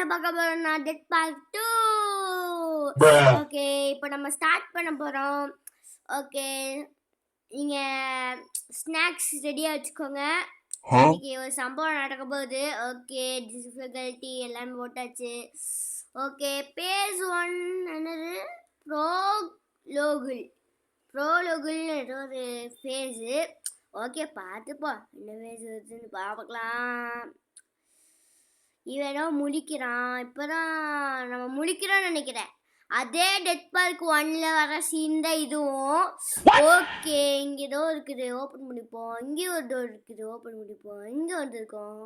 என்ன பார்க்க போறோம்னா டெட் பார்ட் 2. ஓகே, இப்போ நம்ம ஸ்டார்ட் பண்ண போறோம். ஓகே, நீங்க ஸ்நாக்ஸ் ரெடியா வச்சுக்கோங்க. இன்னைக்கு ஒரு சம்பவம் நடக்க போகுது. ஓகே, டிஃபிகல்ட்டி எல்லாமே போட்டாச்சு. ஓகே, பேஸ் 1 என்னது ப்ரோலோகுல்னு ஏதோ ஒரு ஃபேஸு. ஓகே, பார்த்துப்போம் என்ன ஃபேஸ் வருதுன்னு பார்க்கலாம். இவனோ முழிக்கிறான். இப்போதான் நம்ம முழிக்கிறோம்னு நினைக்கிறேன். அதே டெத் பார்க் 1ல வர சீன் தான் இதுவும். ஓகே, இங்கே ஏதோ இருக்குது, ஓப்பன் பண்ணிப்போம். இங்கேயும் ஒரு டோர் இருக்குது, ஓப்பன் பண்ணிப்போம். இங்கே வந்துருக்கோம்.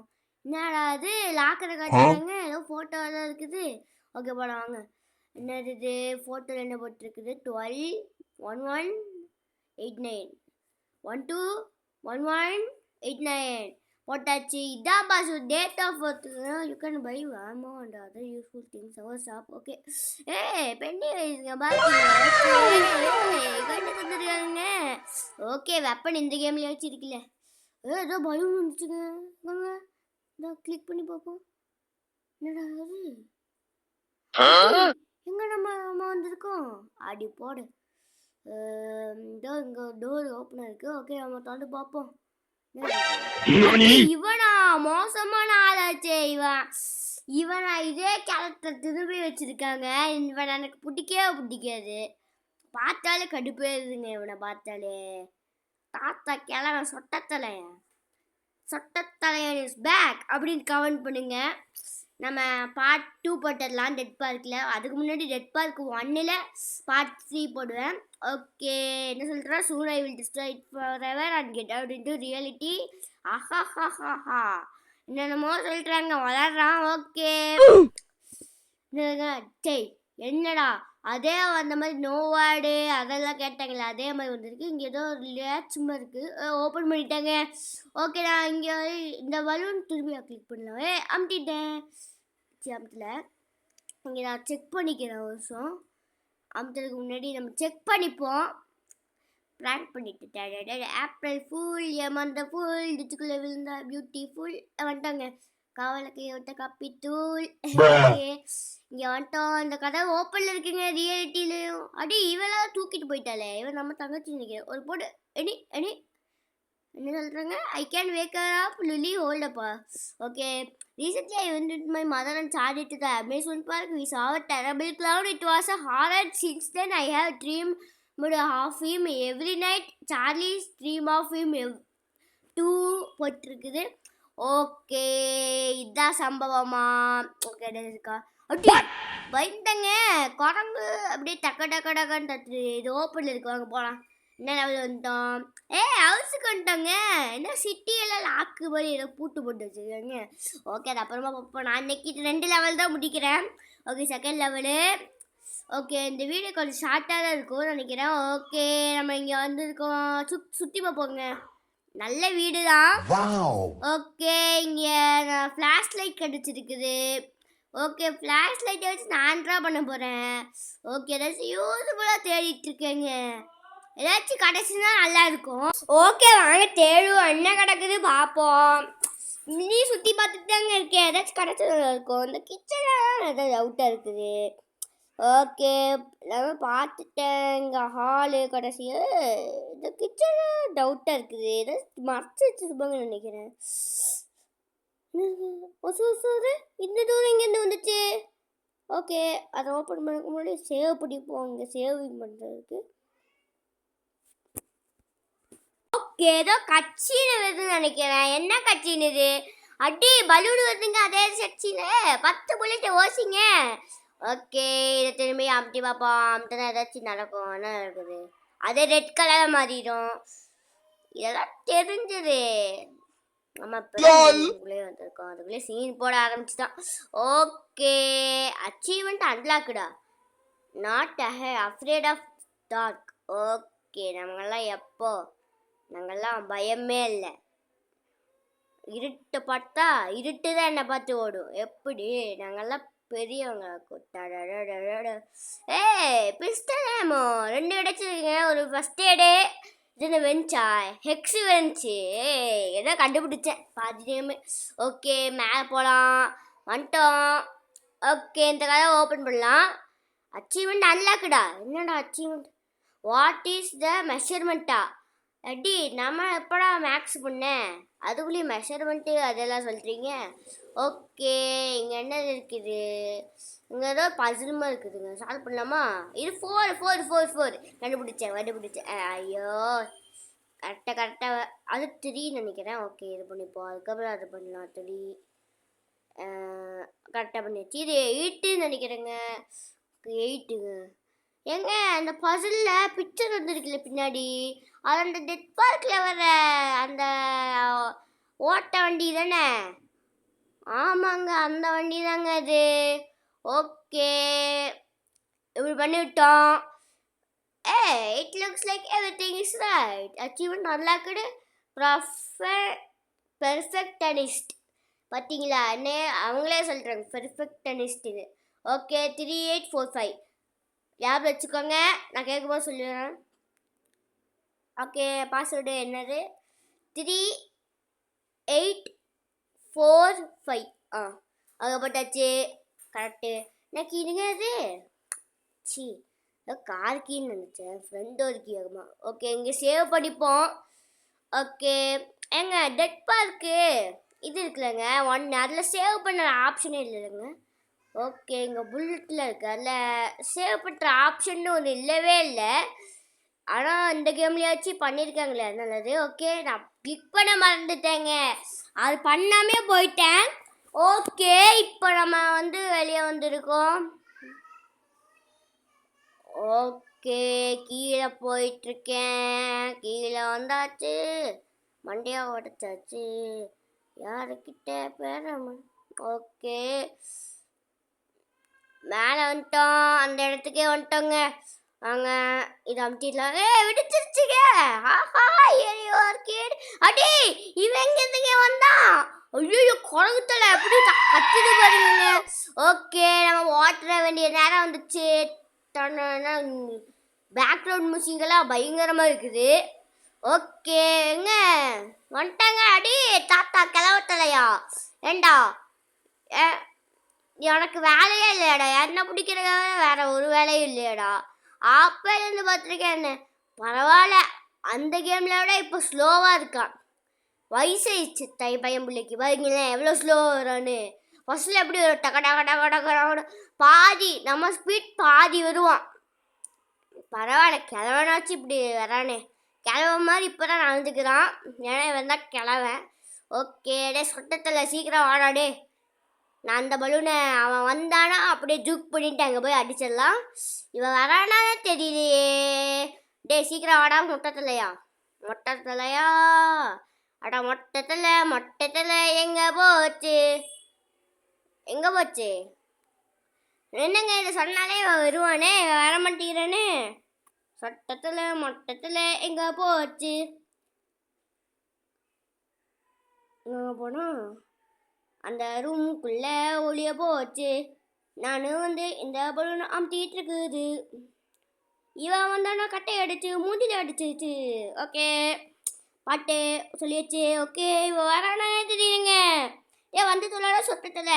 என்னடா அது லாக்கரை காட்டுறாங்க, ஏதோ ஃபோட்டோ தான் இருக்குது. ஓகே போலாம் வாங்க. என்னது இது ஃபோட்டோவில் என்ன போட்டுருக்குது? 12 1189 121189 போட்டாச்சு. இதான் pass date of birth. You can buy வாமோ and other useful things our shop. Okay, பெண்ணி வயசுங்க பாருங்க. தந்துருக்காங்க. ஓகே, வெப்பன் இந்த கேம்லேயே வச்சிருக்கல. ஏதோ பலூன் வந்துச்சுங்க. வாங்க இதான் கிளிக் பண்ணி பார்ப்போம். என்னடா அது? எங்க நம்ம வந்திருக்கோம்? அடி போடு. இதோ இங்கே டோர் ஓப்பனாக இருக்கு. ஓகே, நம்ம தொடர்ந்து பார்ப்போம். இவனா மோசமான ஆளாச்சே. இவனா இதே கேரக்டர் திரும்பி வச்சிருக்காங்க. இவன் எனக்கு பிடிக்காது. பார்த்தாலே கடுப்பேறுதுங்க இவனை பார்த்தாலே. தாத்தா கிழவன் சொட்டத்தலையன் இஸ் பேக் அப்படின்னு கமெண்ட் பண்ணுங்க. நம்ம பார்ட் 2 போட்டுடலாம் டெட் பார்க்கில். அதுக்கு முன்னாடி டெட் பார்க் 1ல் பார்ட் 3 போடுவேன். ஓகே, என்ன சொல்கிறேன்? Soon I will destroy it forever and get out into reality. ஆஹா என்னென்னமோ சொல்கிறாங்க, வளர்றான். ஓகே, சரி என்னடா அதே அந்த மாதிரி நோவாடு அதெல்லாம் கேட்டாங்களே அதே மாதிரி வந்துருக்கு. இங்கே ஏதோ ஒரு லேச்சுமா இருக்குது, ஓப்பன் பண்ணிட்டாங்க. ஓகே, நான் இங்கே இந்த பலூன் திரும்பி கிளிக் பண்ணலாம். அமுத்திட்டேன். அமுத்தல. இங்கே நான் செக் பண்ணிக்கிறேன். ஒரு வருஷம் அமுத்ததுக்கு முன்னாடி நம்ம செக் பண்ணிப்போம். ப்ராங்க் பண்ணிட்டு ஏப்ரல் ஃபுல் ஏமாந்த ஃபுல் இதுக்குள்ளே விழுந்தா பியூட்டிஃபுல் வந்துட்டாங்க. காவலுக்கு விட்ட காப்பி தூள். இங்கே வந்துட்டோம். இந்த கதை ஓப்பனில் இருக்குங்க ரியாலிட்டிலையும். அடி இவெல்லாம் தூக்கிட்டு போயிட்டாலே. இவன் நம்ம தங்கச்சி நினைக்கிறேன். ஒரு போடு எடி என்ன சொல்கிறாங்க? ஐ கேன் வேக் அப் லுலி ஹோல்ட் அப்பா. Okay, recently I went with my mother and Charlie to the amusement park. We saw a terrible clown. It was a horror. Since then I have dreamed of him every night. Charlie's dream of him 2 போட்டிருக்குது. Okay, இதான் சம்பவமா? Okay இருக்கா? அப்படி பயந்தங்க குரங்கு அப்படியே டக்கன்னு தட்டு. இது ஓப்பனில் இருக்கு, வாங்க போகலாம். என்ன லெவல் வந்துட்டோம்? ஹவுஸுக்கு வந்துட்டோங்க. என்ன சிட்டியெல்லாம் லாக்கு மாதிரி ஏதோ பூட்டு போட்டு வச்சுருக்காங்க. ஓகே, அது அப்புறமா பார்ப்போம். நான் இன்னைக்கு 2 லெவல் தான் முடிக்கிறேன். Okay, second level. ஓகே, இந்த வீடியோ கொஞ்சம் ஷார்ட்டாக தான் இருக்கும்னு நினைக்கிறேன். ஓகே, நம்ம இங்கே வந்துருக்கோம். சுற்றி பார்ப்போங்க. நல்ல வீடு தான். ஓகே, இங்கே ஃப்ளாஷ் லைட் கிடச்சிருக்குது. ஓகே, ஃப்ளாஷ் லைட்டை வச்சு நான் ட்ரா பண்ண போகிறேன். ஓகே, ஏதாச்சும் யூஸ்ஃபுல்லாக தேடிட்டு இருக்கேங்க. ஏதாச்சும் கிடச்சுன்னா நல்லா இருக்கும். ஓகே, வாங்க தேடுவோம். என்ன கிடக்குது பார்ப்போம். நீ சுற்றி பார்த்துட்டு தாங்க இருக்கேன். ஏதாச்சும் கிடச்சா நல்லா இருக்கும். இந்த கிச்சனில் ஏதாவது டவுட்டாக இருக்குது. ஓகே, நான் பார்த்துட்டேன். இங்கே ஹாலு கடைசியா இந்த கிச்சனில் டவுட்டாக இருக்குது. ஏதாச்சும் மறைச்சி வச்சுருப்பாங்கன்னு நினைக்கிறேன். இந்த தூரம் இங்கேருந்து வந்துச்சு. ஓகே, அதை ஓப்பன் பண்ணக்கு முன்னாடி சேவ் பண்ணிப்போம். இங்கே சேவிங் பண்ணுறதுக்கு. ஓகே, ஏதோ கட்சின்னு வருதுன்னு நினைக்கிறேன். என்ன கட்சின்னு இது? அடி பலூன் வருதுங்க. அதே கட்சியில் 10 புல்லட் ஓசிங்க. ஓகே, இதை திரும்பி அமுத்தி பார்ப்போம். அமுத்தினா ஏதாச்சும் நடக்கும். என்ன இருக்குது? அதே ரெட் கலராக மாறிடும். இதெல்லாம் தெரிஞ்சது. நம்ம அதுக்குள்ளே வந்திருக்கோம். அதுக்குள்ளே சீன் போட ஆரம்பிச்சுதான். ஓகே, அச்சீவ்மெண்ட் அன்லாக்குடா. Not afraid of dark. Okay, நாங்கள்லாம் பயமே இல்லை. இருட்டு பார்த்தா இருட்டு தான் என்னை பார்த்து ஓடும். எப்படி? நாங்கள்லாம் பெரியவங்க. பிஸ்டல் ஏமோ 2 கிடச்சிருக்கீங்க. ஒரு ஃபஸ்ட் எய்டு இது வெஞ்சா ஹெக்ஸு வெஞ்சு ஏதோ கண்டுபிடிச்சேன் பாதி டைமு. ஓகே, மேலே போகலாம். வந்துட்டோம். ஓகே, இந்த கதை ஓப்பன் பண்ணலாம். அச்சீவ்மெண்ட் அன்லாக்குடா. என்னடா அச்சீவ்மெண்ட்? வாட் இஸ் த மெஷர்மெண்ட்டா? அடி நம்ம எப்படா மேக்ஸ் பண்ணேன், அதுக்குள்ளேயும் மெஷர்மெண்ட்டு அதெல்லாம் சொல்கிறீங்க. ஓகே, இங்கே என்ன இருக்குது? இங்கே ஏதோ பசில் மாதிரி இருக்குதுங்க, சால்வ் பண்ணலாமா? இது 4 கண்டுபிடிச்சேன். ஐயோ, கரெக்டாக அது 3 நினைக்கிறேன். ஓகே, இது பண்ணிப்போம். அதுக்கப்புறம் அது பண்ணலாம். 3 கரெக்டாக பண்ணிடுச்சு. இது 8 நினைக்கிறேங்க. 8ங்க. ஏங்க அந்த பசிலில் பிக்சர் வந்துருக்குல்ல பின்னாடி, அது அந்த டெட் பார்க்கில் வர அந்த ஓட்ட வண்டி தானே? ஆமாங்க, அந்த வண்டி தாங்க அது. ஓகே, இப்படி பண்ணிவிட்டோம். It looks like everything is right. Achievement unlocked. Perfectionist. பார்த்தீங்களா, அவங்களே சொல்கிறாங்க பெர்ஃபெக்டனிஸ்ட்டுன்னு. ஓகே, 3845 ஞாபகம் வச்சுக்கோங்க, நான் கேட்கும்போது சொல்லுவேன். ஓகே, பாஸ்வேர்டு என்னது? 3845. அங்கே போட்டாச்சு. கரெக்டு. எனக்கு இதுங்க அது சி கார் கீன்னு நினச்சேன், ஃப்ரெண்ட் ஒரு கீ ஆகுமா. ஓகே, இங்கே சேவ் பண்ணிப்போம். ஓகே, ஏங்க டெட் பார்க்கு இது இருக்குல்லங்க 1, அதில் சேவ் பண்ண ஆப்ஷனே இல்லைங்க. ஓகே, இங்கே புல்லட்டில் இருக்குது, அதில் சேவ் பண்ணுற ஆப்ஷன்னு ஒன்று இல்லவே இல்லை. ஆனால் இந்த கேம்லேயாச்சும் பண்ணியிருக்காங்களே, நல்லது. ஓகே, நான் கிளிக் பண்ண மறந்துட்டேங்க, அது பண்ணாமே போயிட்டேன். ஓகே, இப்போ நம்ம வெளியே வந்திருக்கோம். ஓகே, கீழே போயிட்டுருக்கேன். கீழே வந்தாச்சு, மண்டையா உடச்சாச்சு. யாருக்கிட்ட பேர? ஓகே, மேலே வந்துட்டோம். அந்த இடத்துக்கே வந்துட்டோங்க. வாங்க, இது அமுத்திடலாம். விடுச்சிருச்சுங்க. அடி இவன் எங்க வந்தான்? ஐயோ, குரங்குத்தலை எப்படி கத்துது பாருங்க. ஓகே, நம்ம ஓட்டுற வேண்டிய நேரம் வந்துச்சு. பேக்ரவுண்ட் மியூசிக்கெல்லாம் பயங்கரமாக இருக்குது. ஓகேங்க, வந்துட்டாங்க. அடி தாத்தா கிளவத்தலையா? ஏண்டா எனக்கு வேலையே இல்லையாடா? என்ன பிடிக்கிறதுக்காக வேற ஒரு வேலையும் இல்லையாடா? அப்போலேருந்து பார்த்துருக்கேன். என்ன பரவாயில்ல, அந்த கேமில் விட இப்போ ஸ்லோவாக இருக்கான். வயசாயிடுச்சு பையன் பிள்ளைக்கு. பாருங்களேன் எவ்வளோ ஸ்லோவாக வரான்னு. ஃபஸ்ட்டில் எப்படி ஒரு டக பாதி நம்ம ஸ்பீட் பாதி வருவான். பரவாயில்ல, கிழவனாச்சு இப்படி வரானே. கிழவன் மாதிரி இப்போ தான் நடந்துக்கிறான். ஏன்னா இவன் தான் கிழவன். ஓகே, டே சொட்டத்தில் சீக்கிரம் வாடாடே. நான் அந்த பலூனை அவன் வந்தானா அப்படியே ஜூக் பண்ணிட்டு அங்கே போய் அடிச்சிடலாம். இவன் வரானானே தெரியலையே. டே சீக்கிரம் வாடா. மொட்டத்தலையா அடா மொட்டத்தில் எங்கே போச்சு? என்னங்க இதை சொன்னாலே இவன் வருவானே, இவன் வர மாட்டேங்கிறானே. மொட்டத்தில் எங்கே போச்சு? போனா அந்த ரூமுக்குள்ளே ஒளிய போச்சு. நான் இந்த பலூனை அமுத்திட்டு இருக்குது. இவன் வந்தானா கட்டை அடிச்சு மூஞ்சில அடிச்சிச்சு. ஓகே, பாட்டு சொல்லியாச்சு. ஓகே, இவன் வரானே தெரியுங்க. வந்து தொல்லாட சொட்டத்தில்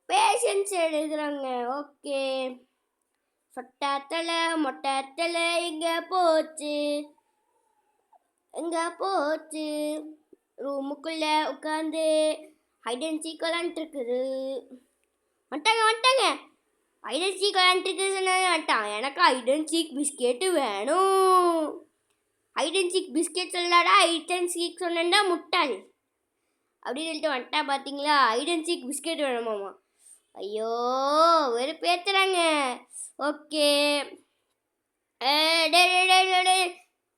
பேஷன்ஸ் எழுதுறாங்க. ஓகே, சொட்டத்தில் மொட்டத்தில் எங்கே போச்சு? ரூமுக்குள்ளே உட்காந்து ஹைட் அண்ட் சீக் விளாண்டுருக்குது. வந்துட்டாங்க. ஹைட் அண்ட் சீக் விளாண்டுருக்கு சொன்னான். எனக்கு ஹைட் அண்ட் சீக் பிஸ்கெட்டு வேணும். ஹைட் அண்ட் சீக் பிஸ்கெட் சொல்லாடா, ஹைட் அண்ட் சீக் சொன்னா முட்டாள் அப்படின்னு சொல்லிட்டு வந்துட்டா. பார்த்தீங்களா, ஹைட் அண்ட் சீக் பிஸ்கெட் வேணுமாம்மா. ஐயோ, வெறு பேத்துறாங்க. ஓகே,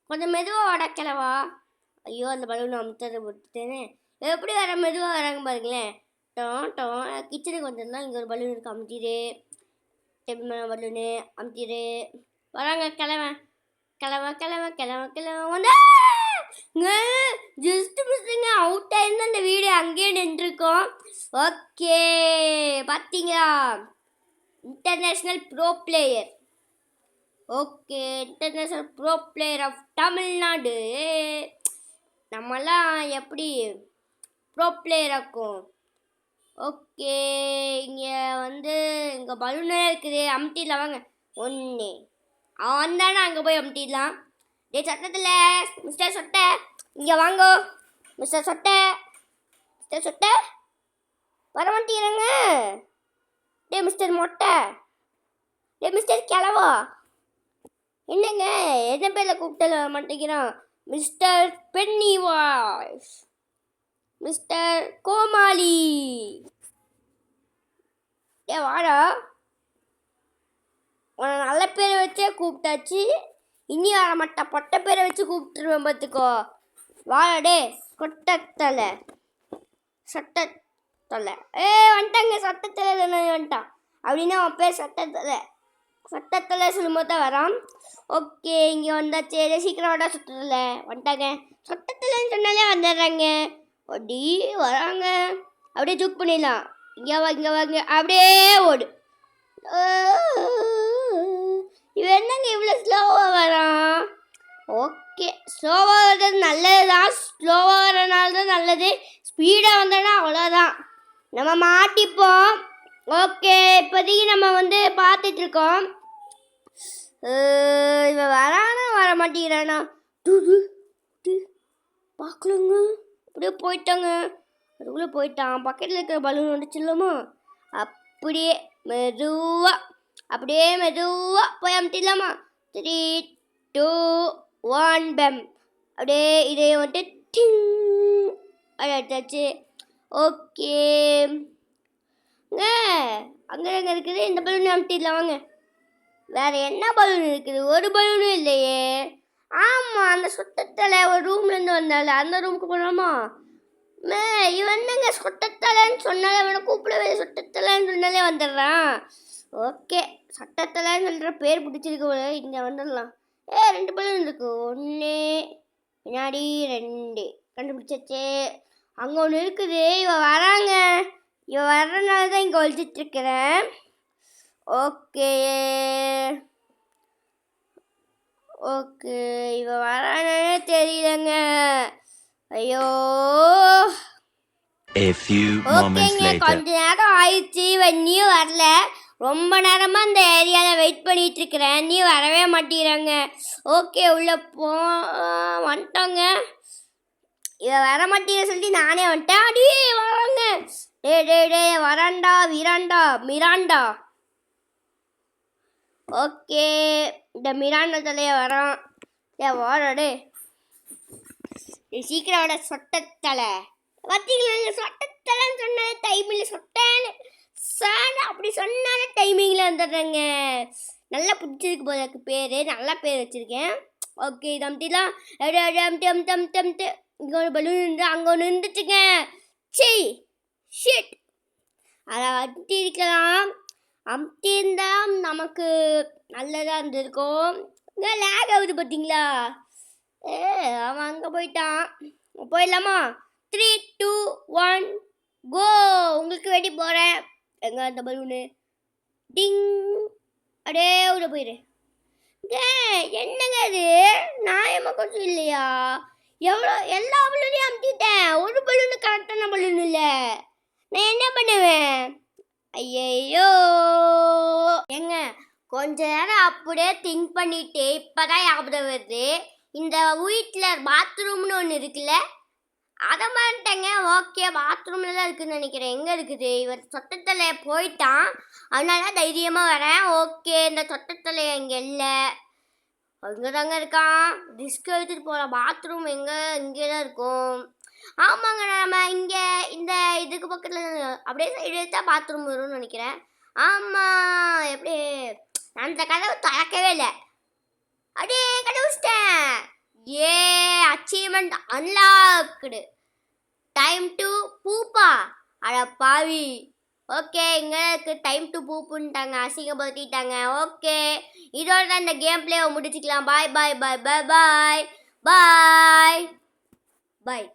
கொஞ்சம் மெதுவாக உடக்கலவா. ஐயோ, அந்த பலூனை அமுத்ததை விட்டுட்டேனே. எப்படி வர மெதுவாக வராங்க பாருங்களேன். கிச்சனுக்கு வந்துடலாம். இங்கே ஒரு பலூன் இருக்குது, அமுத்திடு. பலூனு அமுத்திடு. வராங்க கிழவன் வந்தா ஜஸ்ட் மிஸ்ஸுங்க. அவுட் ஆயிருந்தா அந்த வீடியோ அங்கேயே நின்றுருக்கோம். ஓகே, பார்த்தீங்களா, international pro player. Okay, international pro player of Tamil Nadu. நம்மெல்லாம் எப்படி ப்ரோ பிளேயர் ஆக்கும்? ஓகே. இங்க வந்து இங்க பலூனே இருக்குது. அமுத்திடலாம் வாங்க. 1 அவன் வந்தானா அங்கே போய் அமுத்திடலாம். டேய் சட்டத்தில் மிஸ்டர் சொட்டை இங்கே வாங்கோ. மிஸ்டர் சொட்டை, மிஸ்டர் சொட்டை வர மாட்டேங்கிறாங்க. டே மிஸ்டர் மொட்டை, டே மிஸ்டர் கிளவா, என்னங்க என்ன பேரில் கூப்பிட்டு வர மாட்டேங்கிறான்? மிஸ்டர் பென்னி வாய்ஸ், மிஸ்டர் கோமாளி, ஏ வாடா. உன்னை நல்ல பேரை வச்சே கூப்பிட்டாச்சு, இனி வர மாட்டா பொட்டை பேரை வச்சு கூப்பிட்டுருவேன் பார்த்துக்கோ. வாடே கொட்டத்தலை சட்டத்தலை. வந்துட்டாங்க சட்டத்தலை தானே வந்துட்டான். அப்படின்னா அவன் பேர் சட்டத்தலை. சட்டத்தலை சொல்லும்போது தான் வரான். ஓகே இங்கே வந்தாச்சு. சீக்கிரம் வாடா சட்டத்தலை. வந்துட்டாங்க சட்டத்தலைன்னு சொன்னாலே வந்துடுறாங்க. அப்படி வராங்க. அப்படியே தூக்கு பண்ணிடலாம். இங்கே வா இங்கே வாங்க. அப்படியே ஓடு. இவன் என்னங்க இவ்வளோ ஸ்லோவாக வரான்? ஓகே ஸ்லோவாக வர்றது நல்லது தான். ஸ்லோவாக வரனால தான் நல்லது. ஸ்பீடாக வந்தோன்னா அவ்வளோதான், நம்ம மாட்டிப்போம். ஓகே இப்போதைக்கு நம்ம வந்து பார்த்துட்ருக்கோம். இவன் வரானா வர மாட்டேங்கிறானா? பார்க்கலங்க. அப்படியே போயிட்டாங்க. அதுக்குள்ளே போயிட்டான். பக்கத்தில் இருக்கிற பலூன் வந்துச்சுல்லமா, அப்படியே மெதுவாக அப்படியே மெதுவாக போய் அமுத்திடலாமா? 3 2 1 பெம். அப்படியே இதே வந்துட்டு டிங் அப்படி எடுத்தாச்சு. ஓகே அங்கே அங்கே இருக்குது. இந்த பலூன் அமுத்திடலாம் வாங்க. வேறு என்ன பலூன் இருக்குது? ஒரு பலூனும் இல்லையே. ஆமாம் அந்த சுத்தத்தலை ஒரு ரூம்லேருந்து வந்தால அந்த ரூமுக்கு போகலாமா? இவன் என்னங்க சொட்டத்தலைன்னு சொன்னாலே அவனை கூப்பிடவே சொட்டத்தலைன்னு சொன்னாலே வந்துடுறான். ஓகே சட்டத்தலைன்னு சொல்கிற பேர் பிடிச்சிருக்கு. இங்கே வந்துடலாம். 2 பலூன் இருக்கு. 1 பின்னாடி 2 கண்டுபிடிச்சாச்சு. அங்கே ஒன்று இருக்குது. இவன் வராங்க. இவன் வர்றதுனால தான் இங்கே ஒழிச்சிட்ருக்கிறேன். ஓகே ஓகே இவன் வரானே தெரியலங்க. ஐயோ ஓகேங்க கொஞ்ச நேரம் ஆயிடுச்சு. இவன் நீ வரல. ரொம்ப நேரமாக அந்த ஏரியாவில் வெயிட் பண்ணிகிட்டு இருக்கிறேன். நீ வரவே மாட்டேங்கிறாங்க. ஓகே உள்ளே வந்துட்டோங்க. இவன் வர மாட்டேங்கிற சொல்லி நானே வந்துட்டேன். அடியே வராங்க. டே வராண்டா விராண்டா மிராண்டா. ஓகே இந்த மிராண்டா தலையை வரான். வாடே சீக்கிரம் விட சொட்டத்தலை. பார்த்தீங்களா சொட்டத்தலைன்னு சொன்ன டைமில் சொட்டேன்னு அப்படி சொன்னாலே டைமிங்கில் வந்துடுறேங்க. நல்லா பிடிச்சிருக்கு போல இருக்கு பேர். நல்லா பேர் வச்சுருக்கேன். ஓகே இது அம்ட்டிலாம். அம்ட்டு இங்கே ஒரு பலூன் இருந்து அங்கே ஒன்று இருந்துச்சுங்க. ஷிட் அதை அம்ட்டி இருக்கலாம். அம்ட்டி இருந்தால் நமக்கு நல்லதாக இருந்திருக்கும். இங்கே லேக் ஆகுது பார்த்தீங்களா? அவன் அங்கே போயிட்டான். போயிடலாமா? 3 2 1 கோ. உங்களுக்கு வேண்டி போகிறேன். எங்கே அந்த பலூனு? டிங் அப்படியே உள்ள போயிடு. என்னங்க அது நியாயமாக கொஞ்சம் இல்லையா? எவ்வளோ எல்லா பலூனையும் அமுத்திட்டேன். ஒரு பலூனு கரெக்டான பலூன் இல்லை. நான் என்ன பண்ணுவேன்? ஐயோ ஏங்க கொஞ்ச நேரம் அப்படியே திங்க் பண்ணிட்டு இப்போதான் ஞாபகம் வருது. இந்த வீட்டில் பாத்ரூம்னு ஒன்று இருக்குல்ல, அதை மாட்டேங்க. ஓகே பாத்ரூமில் தான் இருக்குதுன்னு நினைக்கிறேன். எங்கே இருக்குது? இவர் சொட்டத்தலை போயிட்டான், அதனால தைரியமாக வரேன். ஓகே இந்த சொட்டத்தலை இங்கே இல்லை, அங்கே தாங்க இருக்கான். ரிஸ்க் எடுத்துகிட்டு போகிற பாத்ரூம் இங்கே தான் இருக்கும். ஆமாங்க நம்ம இங்கே இந்த இதுக்கு பக்கத்தில் அப்படியே சைடு எடுத்தால் பாத்ரூம் வரும்னு நினைக்கிறேன். ஆமாம் எப்படி நான் அந்த கதவை திறக்கவே இல்லை. அப்படியே கண்டுபிடிச்சிட்டேன். Achievement unlocked. Time to pupa. அட பாவி. ஓகே எங்களுக்கு டைம் டு பூப்புன்ட்டாங்க, அசிங்கப்படுத்திட்டாங்க. ஓகே இதோட தான் இந்த கேம் பிளேவை முடிச்சுக்கலாம். பாய் பாய் பாய் பாய் பாய் பாய் பாய்.